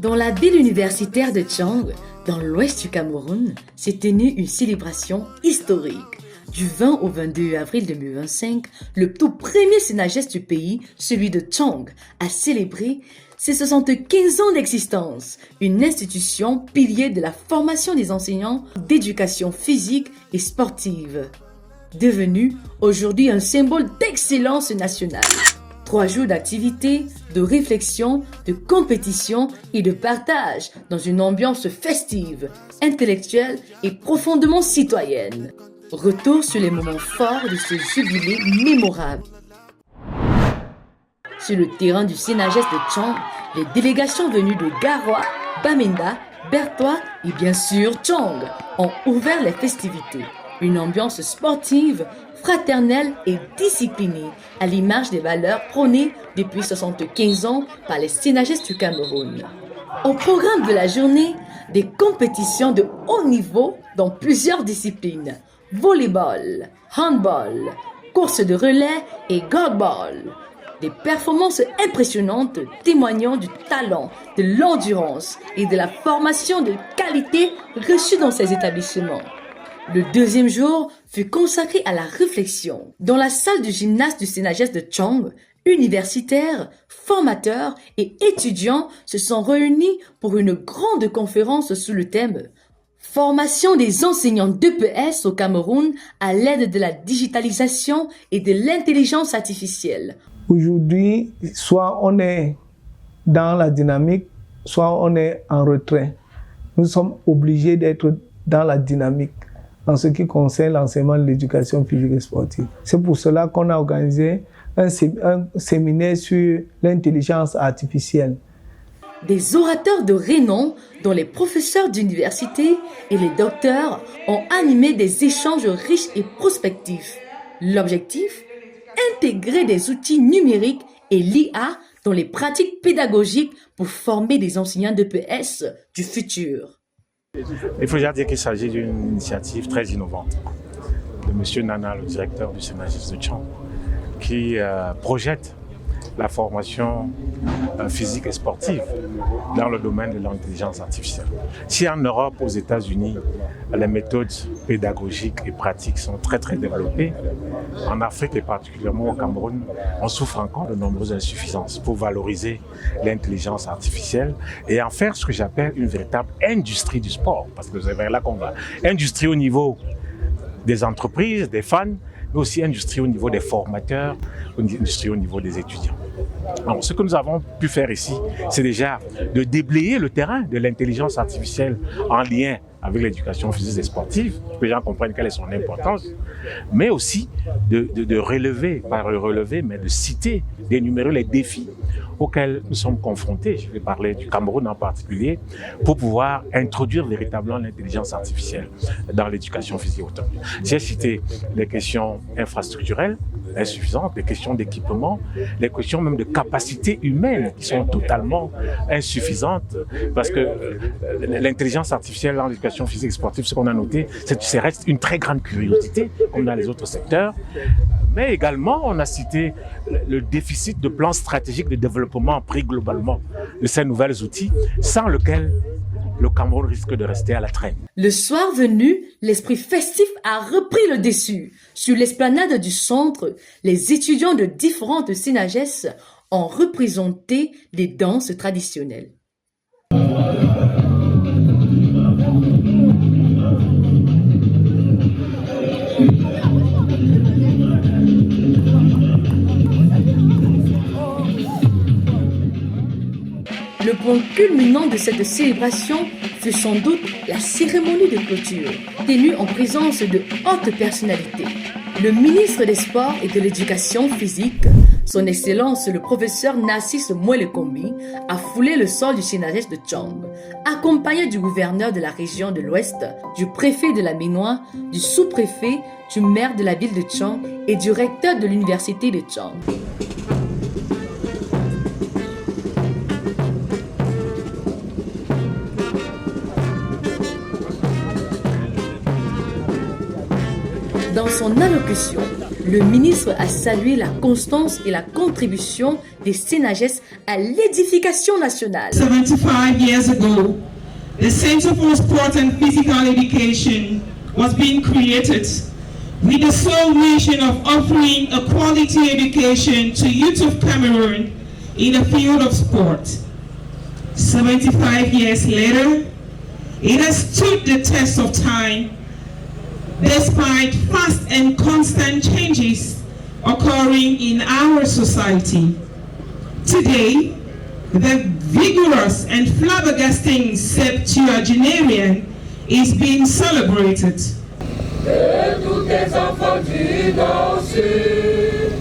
Dans la ville universitaire de Tchang, dans l'ouest du Cameroun, s'est tenue une célébration historique. Du 20 au 22 avril 2025, le tout premier Sénagès du pays, celui de Tchang, a célébré ses 75 ans d'existence, une institution pilier de la formation des enseignants d'éducation physique et sportive, devenue aujourd'hui un symbole d'excellence nationale. 3 jours d'activité, de réflexion, de compétition et de partage dans une ambiance festive, intellectuelle et profondément citoyenne. Retour sur les moments forts de ce jubilé mémorable. Sur le terrain du Sénagès de Tchang, les délégations venues de Garoua, Bamenda, Bertoua et bien sûr Tchang ont ouvert les festivités. Une ambiance sportive, fraternelle et disciplinée, à l'image des valeurs prônées depuis 75 ans par les Sénagès du Cameroun. Au programme de la journée, des compétitions de haut niveau dans plusieurs disciplines: volleyball, handball, course de relais et goalball. Des performances impressionnantes témoignant du talent, de l'endurance et de la formation de qualité reçue dans ces établissements. Le deuxième jour fut consacré à la réflexion. Dans la salle du gymnase du Sénagès de Tchang, universitaires, formateurs et étudiants se sont réunis pour une grande conférence sous le thème « Formation des enseignants d'EPS au Cameroun à l'aide de la digitalisation et de l'intelligence artificielle ». Aujourd'hui, soit on est dans la dynamique, soit on est en retrait. Nous sommes obligés d'être dans la dynamique en ce qui concerne l'enseignement de l'éducation physique et sportive. C'est pour cela qu'on a organisé un séminaire sur l'intelligence artificielle. Des orateurs de renom, dont les professeurs d'université et les docteurs, ont animé des échanges riches et prospectifs. L'objectif ? Intégrer des outils numériques et l'IA dans les pratiques pédagogiques pour former des enseignants d'EPS du futur. Il faut déjà dire qu'il s'agit d'une initiative très innovante de M. Nana, le directeur du Sénagès de Tchang, qui projette la formation physique et sportive dans le domaine de l'intelligence artificielle. Si en Europe, aux États-Unis, les méthodes pédagogiques et pratiques sont très développées, en Afrique et particulièrement au Cameroun, on souffre encore de nombreuses insuffisances pour valoriser l'intelligence artificielle et en faire ce que j'appelle une véritable industrie du sport, parce que c'est vers là qu'on va. Industrie au niveau des entreprises, des fans, mais aussi industrie au niveau des formateurs, industrie au niveau des étudiants. Alors, ce que nous avons pu faire ici, c'est déjà de déblayer le terrain de l'intelligence artificielle en lien avec l'éducation physique et sportive, que les gens comprennent quelle est son importance, mais aussi de relever, pas relever, mais de citer, d'énumérer les défis auxquels nous sommes confrontés, je vais parler du Cameroun en particulier, pour pouvoir introduire véritablement l'intelligence artificielle dans l'éducation physique. J'ai cité les questions infrastructurelles insuffisantes, les questions d'équipement, les questions même de capacité humaine qui sont totalement insuffisantes, parce que l'intelligence artificielle dans l'éducation physique et sportive, ce qu'on a noté, c'est reste une très grande curiosité, comme dans les autres secteurs. Mais également, on a cité le déficit de plans stratégiques de développement pris globalement de ces nouveaux outils, sans lequel le Cameroun risque de rester à la traîne. Le soir venu, l'esprit festif a repris le dessus. Sur l'esplanade du centre, les étudiants de différentes Sénagès ont représenté les danses traditionnelles. Le point culminant de cette célébration fut sans doute la cérémonie de clôture, tenue en présence de hautes personnalités. Le ministre des Sports et de l'Éducation physique, son Excellence le professeur Narcisse Mouelekombi, a foulé le sol du Sénagès de Tchang, accompagné du gouverneur de la région de l'Ouest, du préfet de la Ménois, du sous-préfet, du maire de la ville de Tchang et du recteur de l'université de Tchang. Dans son allocution, le ministre a salué la constance et la contribution des Sénages à l'édification nationale. 75 years ago, the Center for Sport and Physical Education was being created with the sole mission of offering a quality education to youth of Cameroon in the field of sport. 75 years later, it has stood the test of time despite fast and constant changes occurring in our society. Today, the vigorous and flabbergasting septuagenarian is being celebrated. De tous tes enfants du Nord Sud,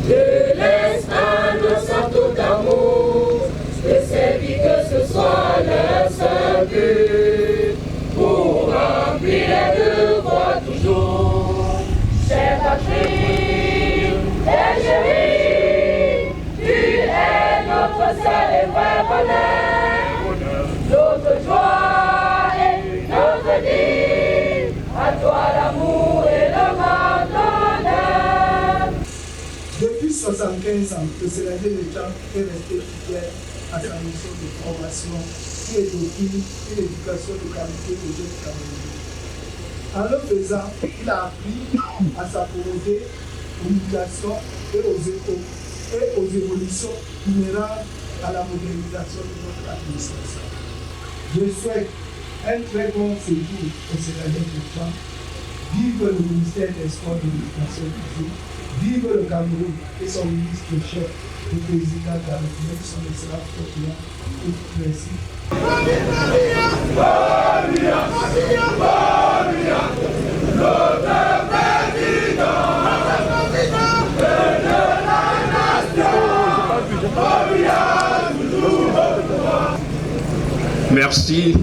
de l'Est à l'Ouest, tout amour, de servir que ce soit leur seul but, pour remplir les devoirs toujours. Chère patrie, Algérie, tu es notre seul et vrai bonheur, notre joie et notre vie, à toi l'amour et le grand honneur. Depuis 75 ans, le Sénat de Tchang est resté fidèle à sa mission de formation et d'éducation et l'éducation de qualité aux jeunes Camerounais. En le faisant, il a appris à s'accommoder aux mutations et aux évolutions inhérentes à la modernisation de notre administration. Je souhaite un très bon séjour au Sénat de Tchang. Vive le ministère des Sports et de l'Éducation publique. Vive le Cameroun et son ministre-chef, le président de la République, son excellence Président. Merci.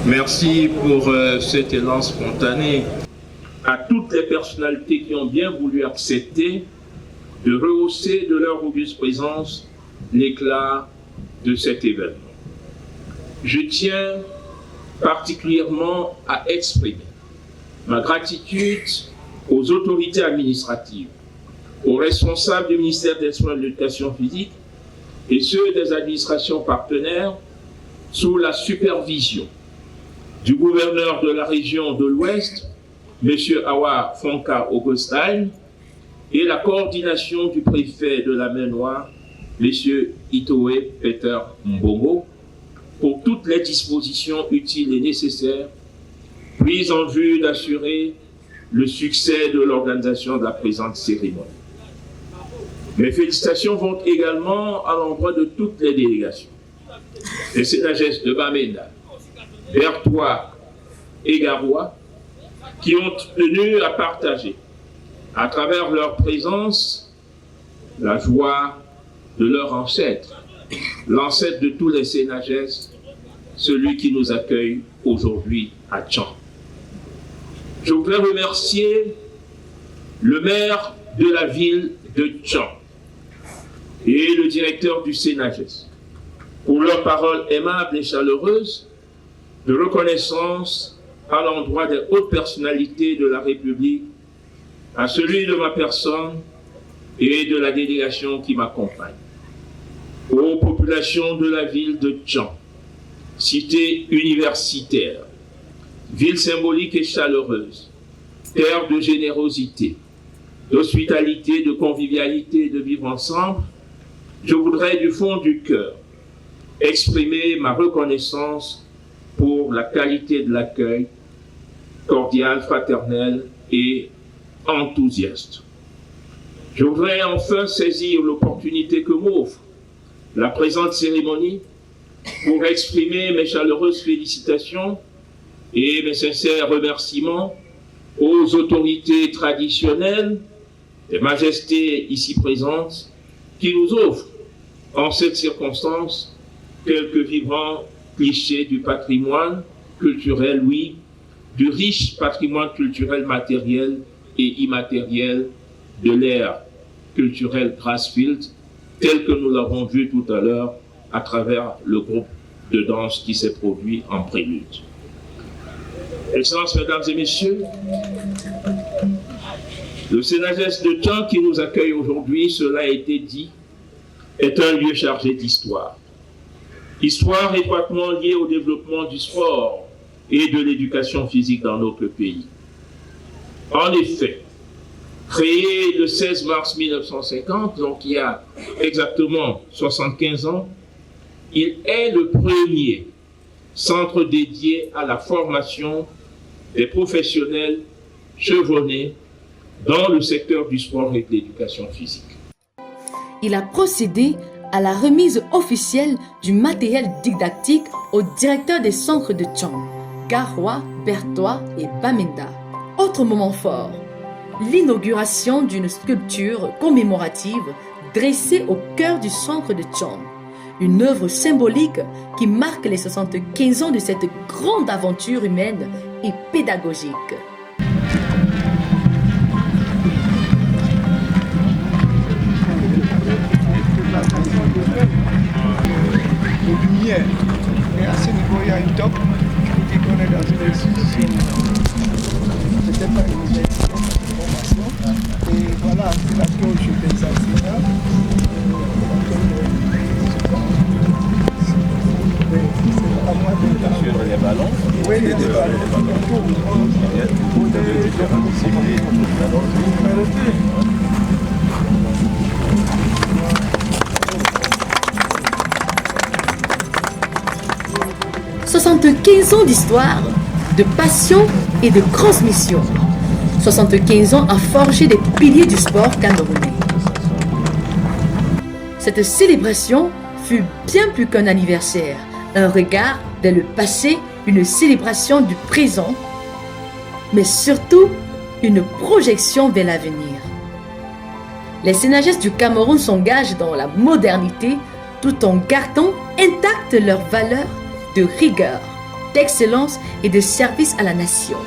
Merci pour cet élan spontané. À toutes les personnalités qui ont bien voulu accepter de rehausser de leur auguste présence l'éclat de cet événement. Je tiens particulièrement à exprimer ma gratitude aux autorités administratives, aux responsables du ministère des Sports et de l'Éducation physique et ceux des administrations partenaires sous la supervision du gouverneur de la région de l'Ouest, M. Awa Fonka Augustin, et la coordination du préfet de la Maine-Noire, M. Itoé Peter Mbongo, pour toutes les dispositions utiles et nécessaires prises en vue d'assurer le succès de l'organisation de la présente cérémonie. Mes félicitations vont également à l'endroit de toutes les délégations, les Sénages de Bamenda, Berthois et Garoua, qui ont tenu à partager, à travers leur présence, la joie de leur ancêtre, l'ancêtre de tous les Sénages, celui qui nous accueille aujourd'hui à Tchang. Je voudrais remercier le maire de la ville de Tchang et le directeur du Sénages pour leurs paroles aimables et chaleureuses de reconnaissance à l'endroit des hautes personnalités de la République, à celui de ma personne et de la délégation qui m'accompagne. Aux populations de la ville de Tchang, cité universitaire, ville symbolique et chaleureuse, terre de générosité, d'hospitalité, de convivialité et de vivre ensemble, je voudrais du fond du cœur exprimer ma reconnaissance pour la qualité de l'accueil cordial, fraternel et enthousiaste. Je voudrais enfin saisir l'opportunité que m'offre la présente cérémonie pour exprimer mes chaleureuses félicitations et mes sincères remerciements aux autorités traditionnelles, des majestés ici présentes, qui nous offrent en cette circonstance quelques vivants clichés du patrimoine culturel, oui, du riche patrimoine culturel matériel et immatériel de l'ère culturelle Grassfield, tel que nous l'avons vu tout à l'heure à travers le groupe de danse qui s'est produit en prélude. Excellences, Mesdames et Messieurs, Le Sénages de Tchang qui nous accueille aujourd'hui, cela a été dit, est un lieu chargé d'histoire. Histoire étroitement liée au développement du sport et de l'éducation physique dans notre pays. En effet, créé le 16 mars 1950, donc il y a exactement 75 ans, il est le premier centre dédié à la formation des professionnels chevronnés dans le secteur du sport et de l'éducation physique. Il a procédé à la remise officielle du matériel didactique au directeur des centres de Tchang, Garoua, Berthoud et Bamenda. Autre moment fort, l'inauguration d'une sculpture commémorative dressée au cœur du centre de Tchang. Une œuvre symbolique qui marque les 75 ans de cette grande aventure humaine et pédagogique. Et à ce niveau, il y a une top qui qu'on est dans une institution. Peut-être pas une formation. Et voilà, c'est l'accueil chez les enseignants. C'est à moi de sur les ballons. Oui, les ballons. « 75 ans d'histoire, de passion et de transmission. 75 ans à forger des piliers du sport camerounais. Cette célébration fut bien plus qu'un anniversaire, un regard vers le passé, une célébration du présent, mais surtout une projection vers l'avenir. Les Sénages du Cameroun s'engagent dans la modernité tout en gardant intactes leurs valeurs de rigueur, d'excellence et de service à la nation.